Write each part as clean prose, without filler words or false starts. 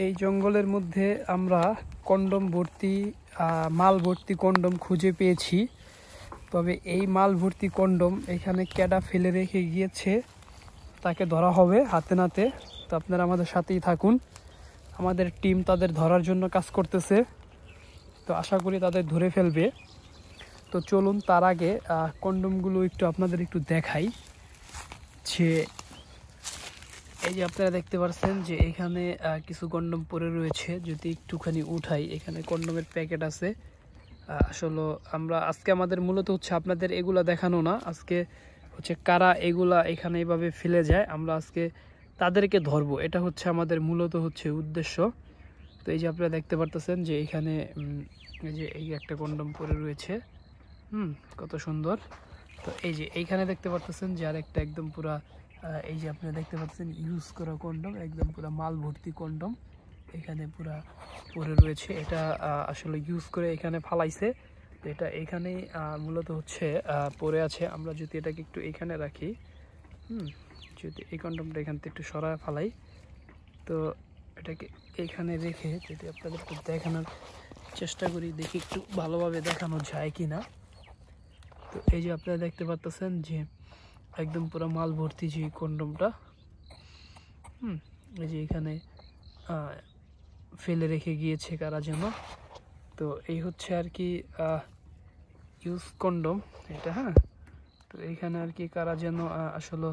এই জঙ্গলের মধ্যে আমরা কন্ডম ভর্তি মাল ভর্তি কন্ডম খুঁজে পেয়েছি। তবে এই মাল ভর্তি কন্ডম এখানে কেডা ফেলে রেখে গিয়েছে তাকে ধরা হবে হাতে নাতে। তো আপনারা আমাদের সাথেই থাকুন, আমাদের টিম তাদের ধরার জন্য কাজ করতেছে। তো আশা করি তাদের ধরে ফেলবে। তো চলুন তার আগে কন্ডমগুলো আপনাদের একটু দেখাই। যে এই যে আপনারা দেখতে পাচ্ছেন যে এখানে কিছু কন্ডম পরে রয়েছে। যদি একটুখানি উঠাই, এখানে কন্ডমের প্যাকেট আছে। আসলে আমরা আজকে আমাদের মূলত হচ্ছে আপনাদের এগুলা দেখানো না, আজকে হচ্ছে কারা এগুলা এখানে এইভাবে ফেলে যায় আমরা আজকে তাদেরকে ধরবো, এটা হচ্ছে আমাদের মূলত হচ্ছে উদ্দেশ্য। তো এই যে আপনারা দেখতে পারতেছেন যে এখানে এই যে এই একটা কন্ডম পরে রয়েছে, কত সুন্দর। তো এই যে এইখানে দেখতে পারতেছেন যে আরেকটা একদম পুরা এই যে আপনারা দেখতে পাচ্ছেন ইউজ করা কন্ডম, একদম পুরা মাল ভর্তি কন্ডম এখানে পুরা পরে রয়েছে। এটা আসলে ইউজ করে এখানে ফালাইছে। তো এটা এখানেই মূলত হচ্ছে পরে আছে। আমরা যদি এটাকে একটু এখানে রাখি, যদি এই কন্ডমটা এখান থেকে একটু সরায় ফালাই, তো এটাকে এখানে রেখে যদি আপনাদের একটু দেখানোর চেষ্টা করি, দেখি একটু ভালোভাবে দেখানো যায় কি না। তো এই যে আপনারা দেখতে পাচ্ছেন যে একদম পুরো মাল ভর্তি যে কন্ডমটা, এই যে এখানে ফেলে রেখে গিয়েছে কারা যেন। তো এই হচ্ছে আর কি ইউজ কন্ডম এটা। তো এইখানে আর কি কারা যেন আসলে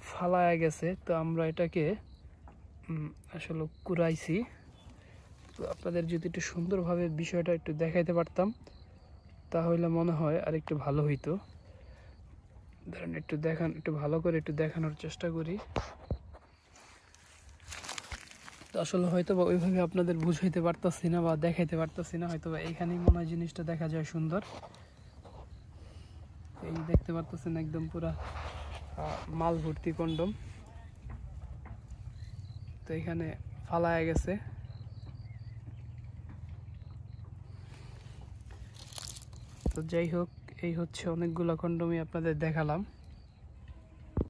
ফালায়া গেছে। তো আমরা এটাকে আসলে কুড়াইছি। তো আপনাদের যদি একটু সুন্দরভাবে বিষয়টা একটু দেখাইতে পারতাম তাহলে মনে হয় আর একটু ভালো হইতো। ধরেন একটু দেখান, একটু ভালো করে একটু দেখানোর চেষ্টা করি। তো আসলে হয়তো বা ওইভাবে আপনাদের বুঝাইতে পারতাছি না বা দেখাইতে পারতাছি না, হয়তো বা এইখানেই মনে হয় জিনিসটা দেখা যায় সুন্দর। এই দেখতে পারতেছেন একদম পুরা মাল ভর্তি কন্ডম। তো এখানে ফালায়া গেছে। তো যাই হোক, এই হচ্ছে অনেকগুলো কন্ডমই আপনাদের দেখালাম।